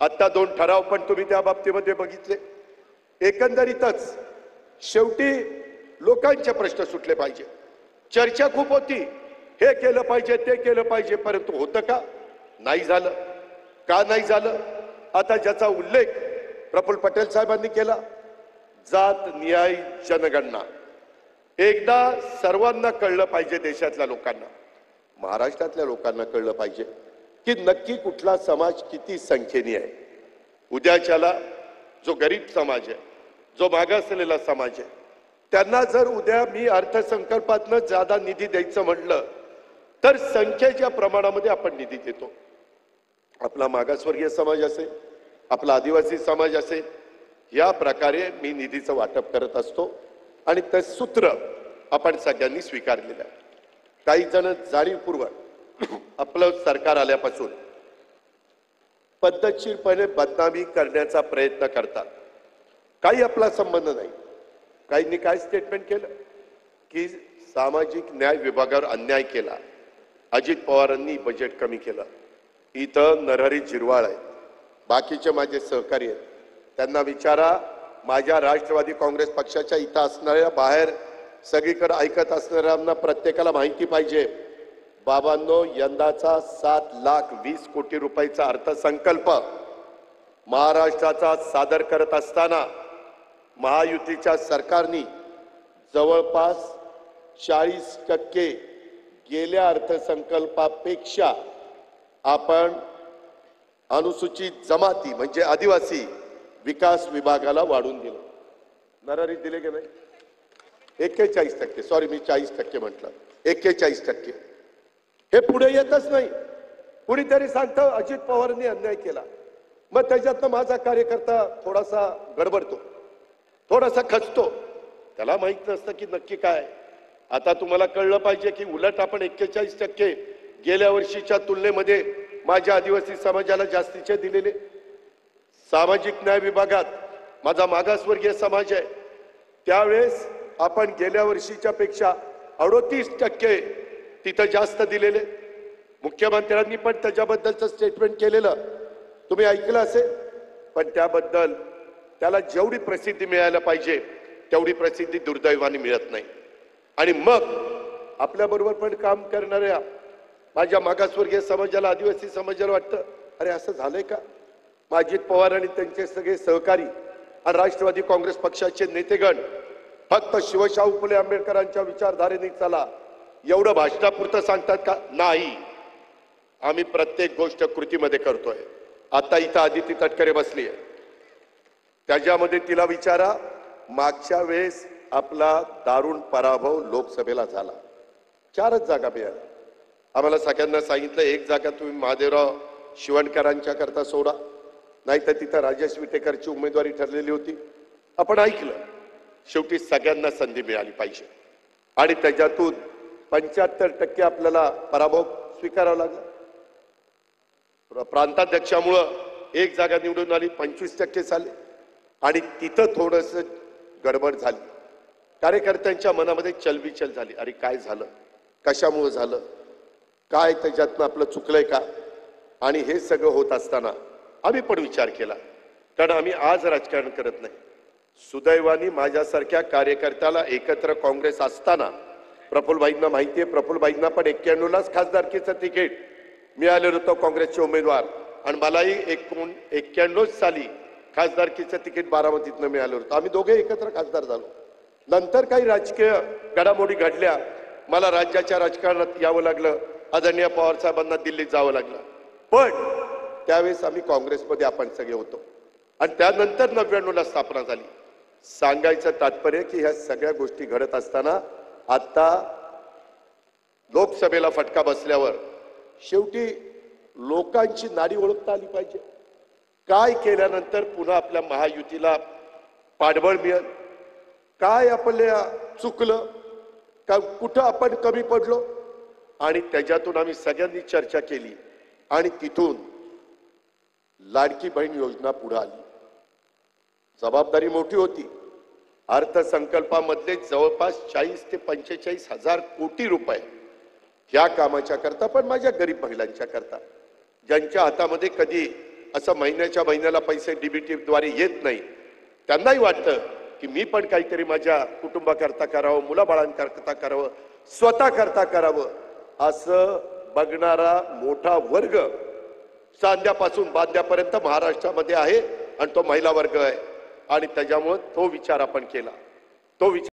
आता 2 ठराव पण तुम्ही त्या बाबतीमध्ये बघितले। एकंदरीतच शेवटी लोकांचे प्रश्न सुटले पाहिजे। चर्चा खूप होती, हे केलं पाहिजे ते केलं पाहिजे, परंतु होतं का? नाही झालं। का नाही झालं? आता ज्याचा उल्लेख प्रफुल्ल पटेल साहेबांनी केला, जात न्याय जनगणना, एकदा सर्वांना कळलं पाहिजे, देशातल्या लोकांना, महाराष्ट्रातल्या लोकांना कळलं पाहिजे की नक्की कुठला समाज किती संख्येने आहे। उद्याच्याला जो गरीब समाज आहे, जो मागासलेला समाज आहे, त्यांना जर उद्या मी अर्थसंकल्पातनं ज्यादा निधी द्यायचं म्हटलं तर संख्येच्या प्रमाणामध्ये आपण निधी देतो। आपला मागासवर्गीय समाज असेल, आपला आदिवासी समाज असेल, या प्रकारे मी निधीचं वाटप करत असतो आणि ते सूत्र आपण सगळ्यांनी स्वीकारलेलं आहे। काही जण जाणीवपूर्वक आपलं सरकार आल्यापासून पद्धतशीरपणे बदनामी करण्याचा प्रयत्न करतात। काही आपला संबंध नाही। काहींनी काय स्टेटमेंट केलं की सामाजिक न्याय विभागावर अन्याय केला, अजित पवारांनी बजेट कमी केलं। इथं नरहरी झिरवाळ आहे, बाकीचे माझे सहकारी आहेत, त्यांना विचारा, माझ्या राष्ट्रवादी काँग्रेस पक्षाच्या इथं असणाऱ्या, बाहेर सगळीकडे ऐकत असणाऱ्यांना प्रत्येकाला माहिती पाहिजे, बाबांनो, यंदाचा 7,20,00,000 रुपयाचा अर्थसंकल्प महाराष्ट्राचा सादर करत असताना महायुतीच्या सरकारने जवळपास 40% गेल्या अर्थसंकल्पापेक्षा आपण अनुसूचित जमाती म्हणजे आदिवासी विकास विभागाला वाढून दिलं। नरहरी दिले की नाही? 41%, सॉरी मी 40% म्हटलं, 41%। हे पुढे येतच नाही। कुणीतरी सांगतं अजित पवारांनी अन्याय केला, मग त्याच्यातनं माझा कार्यकर्ता थोडासा गडबडतो, थोडासा खचतो, त्याला माहित नसतं की नक्की काय। आता तुम्हाला कळलं पाहिजे की उलट आपण 41% गेल्या वर्षीच्या तुलनेमध्ये माझ्या आदिवासी समाजाला जास्तीचे दिलेले। सामाजिक न्याय विभागात माझा मागासवर्गीय समाज आहे, त्यावेळेस आपण गेल्या वर्षीच्या पेक्षा 38% तिथं जास्त दिलेले। मुख्यमंत्र्यांनी पण त्याच्याबद्दलचं स्टेटमेंट केलेलं तुम्ही ऐकलं असेल, पण त्याबद्दल त्याला जेवढी प्रसिद्धी मिळायला पाहिजे तेवढी प्रसिद्धी दुर्दैवाने मिळत नाही। आणि मग आपल्याबरोबर पण काम करणाऱ्या माझ्या मागासवर्गीय समाजाला, आदिवासी समाजाला वाटतं, अरे असं झालंय का? अजित पवार आणि त्यांचे सगळे सहकारी आणि राष्ट्रवादी काँग्रेस पक्षाचे नेतेगण फक्त शिवशाहू फुले आंबेडकरांच्या विचारधारेने चला एवढं भाषणापुरतं सांगतात का? नाही, आम्ही प्रत्येक गोष्ट कृतीमध्ये करतोय। आता इथं आदिती तटकरे बसली आहे, त्याच्यामध्ये तिला विचारा, मागच्या वेळेस आपला दारुण पराभव लोकसभेला झाला, 4च जागा मिळाल्या। आम्हाला सगळ्यांना सांगितलं 1 जागा तुम्ही महादेवराव शिवणकरांच्या करता सोडा, नाहीतर तिथं राजेश विटेकरची उमेदवारी ठरलेली होती। आपण ऐकलं, शेवटी सगळ्यांना संधी मिळाली पाहिजे आणि त्याच्यातून 75% आपल्याला पराभव स्वीकारावा लागला। प्रांताध्यक्षामुळं 1 जागा निवडून आली, 25% झाले आणि तिथं थोडंसं गडबड झाली। कार्यकर्त्यांच्या मनामध्ये चलबिचल झाली, अरे काय झालं, कशामुळे झालं, काय त्याच्यातनं आपलं चुकलंय का? आणि हे सगळं होत असताना आम्ही पण विचार केला, कारण आम्ही आज राजकारण करत नाही। सुदैवाने माझ्यासारख्या कार्यकर्त्याला एकत्र काँग्रेस असताना प्रफुल्लभाईंना माहिती आहे, प्रफुल्लभाईंना पण 91लाच खासदारकीचं तिकीट मिळालेलं होतं काँग्रेसचे उमेदवार, आणि मलाही 91 साली खासदारकीचं तिकीट बारामतीतनं मिळालं होतं। आम्ही दोघे एकत्र खासदार झालो। नंतर काही राजकीय घडामोडी घडल्या, मला राज्याच्या राजकारणात यावं लागलं, आदरणीय पवार साहेबांना दिल्लीत जावं लागलं, पण त्यावेळेस आम्ही काँग्रेसमध्ये आपण सगळे होतो आणि त्यानंतर 99ला स्थापना झाली। सांगायचं तात्पर्य की ह्या सगळ्या गोष्टी घडत असताना आता लोकसभेला फटका बसल्यावर शेवटी लोकांची नाडी ओळखता आली पाहिजे। काय केल्यानंतर पुन्हा आपल्या महायुतीला पाठबळ मिळेल, काय आपल्या चुकलं का, कुठं आपण कमी पडलो, आणि त्याच्यातून आम्ही सगळ्यांनी चर्चा केली आणि तिथून लाडकी बहीण योजना पुढे आली। जबाबदारी मोठी होती। अर्थसंकल्पामध्ये जवळपास 40 ते 45 हजार कोटी रुपये ह्या कामाच्या करता, पण माझ्या गरीब महिलांच्या करता, ज्यांच्या हातामध्ये कधी असं महिन्याच्या महिन्याला पैसे डीबीटी द्वारे येत नाही, त्यांनाही वाटतं की मी पण काहीतरी माझ्या कुटुंबाकरता करावं, मुलाबाळांकरता करावं, स्वतः करता करावं, असं बघणारा मोठा वर्ग सांध्यापासून बांध्यापर्यंत महाराष्ट्रामध्ये आहे आणि तो महिला वर्ग आहे. आणि त्याच्यामुळे तो विचार आपण केला. तो विचार